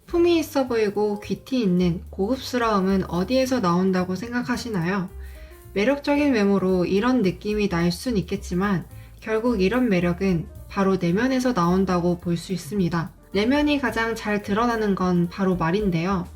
품위 있어 보이고 귀티 있는 고급스러움은 어디에서 나온다고 생각하시나요? 매력적인 외모로 이런 느낌이 날 순 있겠지만 결국 이런 매력은 바로 내면에서 나온다고 볼 수 있습니다. 내면이 가장 잘 드러나는 건 바로 말인데요.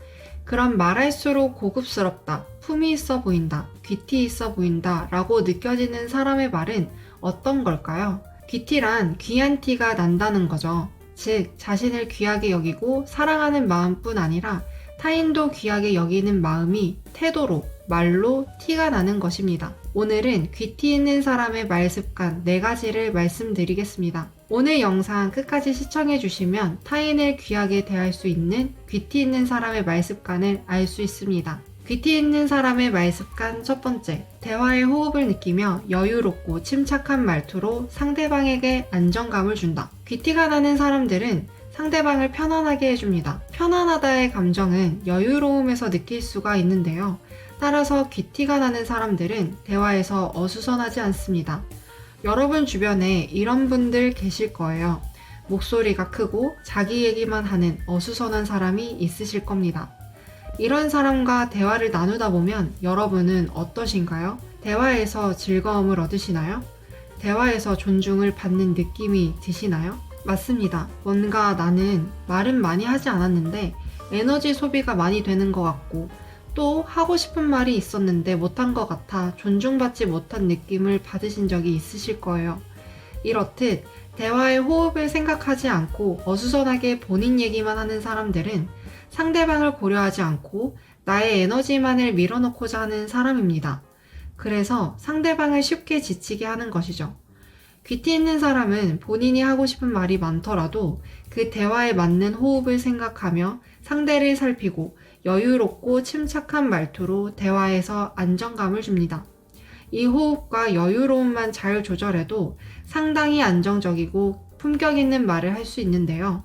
그럼 말할수록 고급스럽다, 품위 있어 보인다, 귀티 있어 보인다 라고 느껴지는 사람의 말은 어떤 걸까요? 귀티란 귀한 티가 난다는 거죠. 즉, 자신을 귀하게 여기고 사랑하는 마음뿐 아니라 타인도 귀하게 여기는 마음이 태도로, 말로 티가 나는 것입니다. 오늘은 귀티 있는 사람의 말 습관 4가지를 말씀드리겠습니다. 오늘 영상 끝까지 시청해주시면 타인을 귀하게 대할 수 있는 귀티 있는 사람의 말 습관을 알 수 있습니다. 귀티 있는 사람의 말 습관 첫 번째, 대화의 호흡을 느끼며 여유롭고 침착한 말투로 상대방에게 안정감을 준다. 귀티가 나는 사람들은 상대방을 편안하게 해줍니다. 편안하다의 감정은 여유로움에서 느낄 수가 있는데요. 따라서 귀티가 나는 사람들은 대화에서 어수선하지 않습니다. 여러분 주변에 이런 분들 계실 거예요. 목소리가 크고 자기 얘기만 하는 어수선한 사람이 있으실 겁니다. 이런 사람과 대화를 나누다 보면 여러분은 어떠신가요? 대화에서 즐거움을 얻으시나요? 대화에서 존중을 받는 느낌이 드시나요? 맞습니다. 뭔가 나는 말은 많이 하지 않았는데 에너지 소비가 많이 되는 것 같고 또 하고 싶은 말이 있었는데 못한 것 같아 존중받지 못한 느낌을 받으신 적이 있으실 거예요. 이렇듯 대화의 호흡을 생각하지 않고 어수선하게 본인 얘기만 하는 사람들은 상대방을 고려하지 않고 나의 에너지만을 밀어넣고자 하는 사람입니다. 그래서 상대방을 쉽게 지치게 하는 것이죠. 귀티 있는 사람은 본인이 하고 싶은 말이 많더라도 그 대화에 맞는 호흡을 생각하며 상대를 살피고 여유롭고 침착한 말투로 대화에서 안정감을 줍니다. 이 호흡과 여유로움만 잘 조절해도 상당히 안정적이고 품격 있는 말을 할 수 있는데요.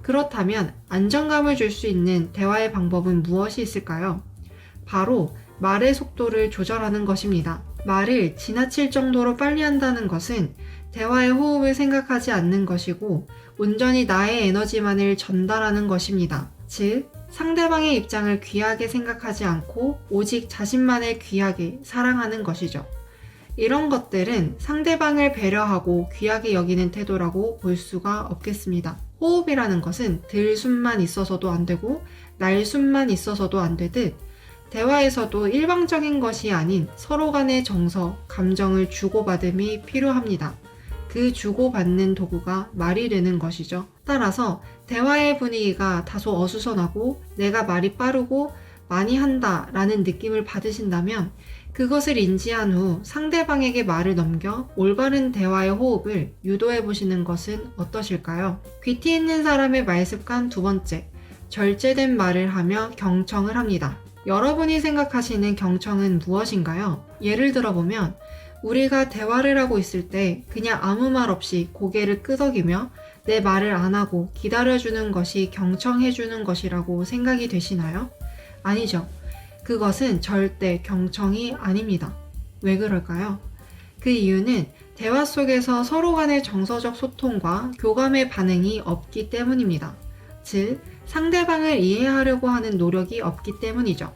그렇다면 안정감을 줄 수 있는 대화의 방법은 무엇이 있을까요? 바로 말의 속도를 조절하는 것입니다. 말을 지나칠 정도로 빨리 한다는 것은 대화의 호흡을 생각하지 않는 것이고 온전히 나의 에너지만을 전달하는 것입니다. 즉, 상대방의 입장을 귀하게 생각하지 않고 오직 자신만을 귀하게 사랑하는 것이죠. 이런 것들은 상대방을 배려하고 귀하게 여기는 태도라고 볼 수가 없겠습니다. 호흡이라는 것은 들숨만 있어서도 안 되고 날숨만 있어서도 안 되듯 대화에서도 일방적인 것이 아닌 서로 간의 정서, 감정을 주고받음이 필요합니다. 그 주고받는 도구가 말이 되는 것이죠. 따라서 대화의 분위기가 다소 어수선하고 내가 말이 빠르고 많이 한다 라는 느낌을 받으신다면 그것을 인지한 후 상대방에게 말을 넘겨 올바른 대화의 호흡을 유도해 보시는 것은 어떠실까요? 귀티 있는 사람의 말 습관 두 번째, 절제된 말을 하며 경청을 합니다. 여러분이 생각하시는 경청은 무엇인가요? 예를 들어보면 우리가 대화를 하고 있을 때 그냥 아무 말 없이 고개를 끄덕이며 내 말을 안 하고 기다려주는 것이 경청해주는 것이라고 생각이 되시나요? 아니죠. 그것은 절대 경청이 아닙니다. 왜 그럴까요? 그 이유는 대화 속에서 서로 간의 정서적 소통과 교감의 반응이 없기 때문입니다. 즉, 상대방을 이해하려고 하는 노력이 없기 때문이죠.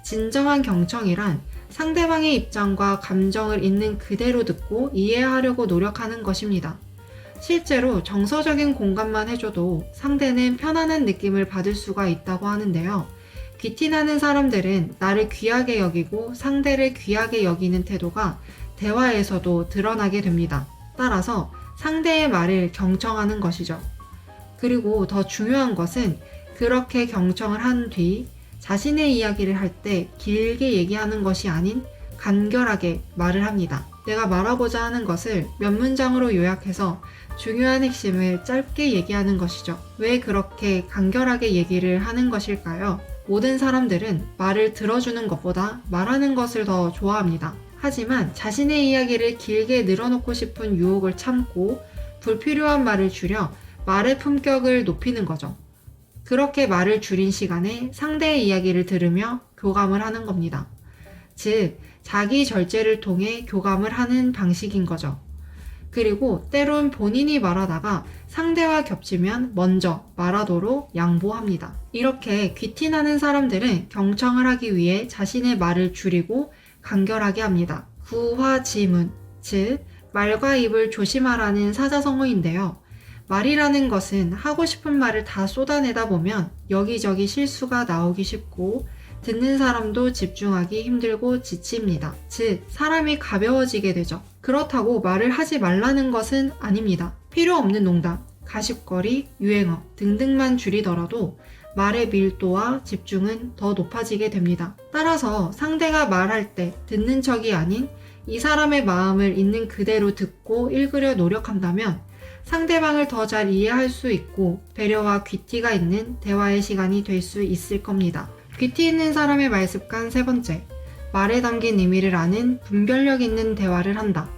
진정한 경청이란 상대방의 입장과 감정을 있는 그대로 듣고 이해하려고 노력하는 것입니다. 실제로 정서적인 공감만 해줘도 상대는 편안한 느낌을 받을 수가 있다고 하는데요. 귀티 나는 사람들은 나를 귀하게 여기고 상대를 귀하게 여기는 태도가 대화에서도 드러나게 됩니다. 따라서 상대의 말을 경청하는 것이죠. 그리고 더 중요한 것은 그렇게 경청을 한 뒤 자신의 이야기를 할 때 길게 얘기하는 것이 아닌 간결하게 말을 합니다. 내가 말하고자 하는 것을 몇 문장으로 요약해서 중요한 핵심을 짧게 얘기하는 것이죠. 왜 그렇게 간결하게 얘기를 하는 것일까요? 모든 사람들은 말을 들어주는 것보다 말하는 것을 더 좋아합니다. 하지만 자신의 이야기를 길게 늘어놓고 싶은 유혹을 참고 불필요한 말을 줄여 말의 품격을 높이는 거죠. 그렇게 말을 줄인 시간에 상대의 이야기를 들으며 교감을 하는 겁니다. 즉, 자기 절제를 통해 교감을 하는 방식인 거죠. 그리고 때론 본인이 말하다가 상대와 겹치면 먼저 말하도록 양보합니다. 이렇게 귀티나는 사람들은 경청을 하기 위해 자신의 말을 줄이고 간결하게 합니다. 구화지문, 즉 말과 입을 조심하라는 사자성어인데요. 말이라는 것은 하고 싶은 말을 다 쏟아내다 보면 여기저기 실수가 나오기 쉽고 듣는 사람도 집중하기 힘들고 지칩니다. 즉, 사람이 가벼워지게 되죠. 그렇다고 말을 하지 말라는 것은 아닙니다. 필요 없는 농담, 가십거리, 유행어 등등만 줄이더라도 말의 밀도와 집중은 더 높아지게 됩니다. 따라서 상대가 말할 때 듣는 척이 아닌 이 사람의 마음을 있는 그대로 듣고 읽으려 노력한다면 상대방을 더 잘 이해할 수 있고 배려와 귀티가 있는 대화의 시간이 될 수 있을 겁니다. 귀티 있는 사람의 말습관 세 번째, 말에 담긴 의미를 아는 분별력 있는 대화를 한다.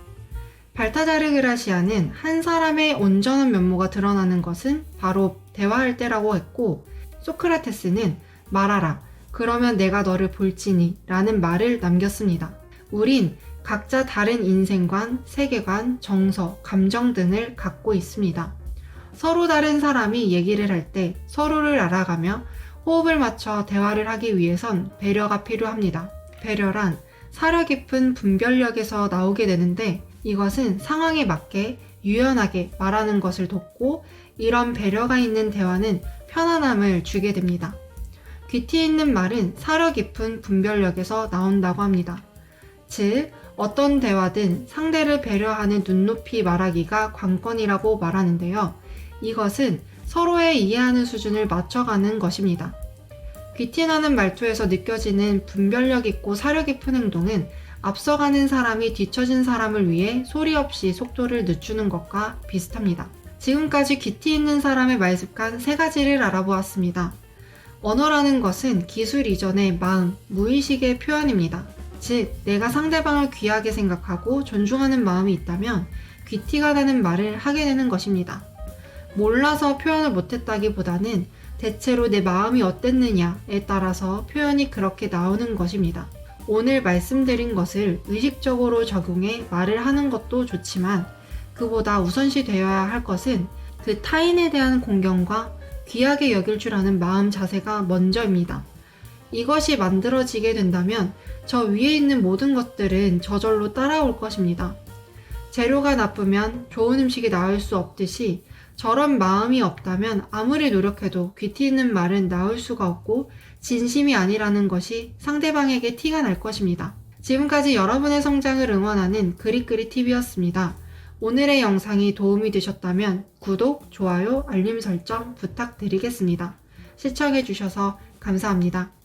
발타자르 그라시아는 한 사람의 온전한 면모가 드러나는 것은 바로 대화할 때라고 했고, 소크라테스는 말하라, 그러면 내가 너를 볼지니 라는 말을 남겼습니다. 우린 각자 다른 인생관, 세계관, 정서, 감정 등을 갖고 있습니다. 서로 다른 사람이 얘기를 할 때 서로를 알아가며 호흡을 맞춰 대화를 하기 위해선 배려가 필요합니다. 배려란 사려 깊은 분별력에서 나오게 되는데 이것은 상황에 맞게 유연하게 말하는 것을 돕고 이런 배려가 있는 대화는 편안함을 주게 됩니다. 귀티 있는 말은 사려 깊은 분별력에서 나온다고 합니다. 즉, 어떤 대화든 상대를 배려하는 눈높이 말하기가 관건이라고 말하는데요. 이것은 서로의 이해하는 수준을 맞춰가는 것입니다. 귀티나는 말투에서 느껴지는 분별력 있고 사려 깊은 행동은 앞서가는 사람이 뒤처진 사람을 위해 소리 없이 속도를 늦추는 것과 비슷합니다. 지금까지 귀티 있는 사람의 말습관 3가지를 알아보았습니다. 언어라는 것은 기술 이전의 마음, 무의식의 표현입니다. 즉, 내가 상대방을 귀하게 생각하고 존중하는 마음이 있다면 귀티가 나는 말을 하게 되는 것입니다. 몰라서 표현을 못했다기보다는 대체로 내 마음이 어땠느냐에 따라서 표현이 그렇게 나오는 것입니다. 오늘 말씀드린 것을 의식적으로 적용해 말을 하는 것도 좋지만 그보다 우선시 되어야 할 것은 그 타인에 대한 공경과 귀하게 여길 줄 아는 마음 자세가 먼저입니다. 이것이 만들어지게 된다면 저 위에 있는 모든 것들은 저절로 따라올 것입니다. 재료가 나쁘면 좋은 음식이 나올 수 없듯이 저런 마음이 없다면 아무리 노력해도 귀티 있는 말은 나올 수가 없고 진심이 아니라는 것이 상대방에게 티가 날 것입니다. 지금까지 여러분의 성장을 응원하는 그릿그릿TV였습니다. 오늘의 영상이 도움이 되셨다면 구독, 좋아요, 알림 설정 부탁드리겠습니다. 시청해주셔서 감사합니다.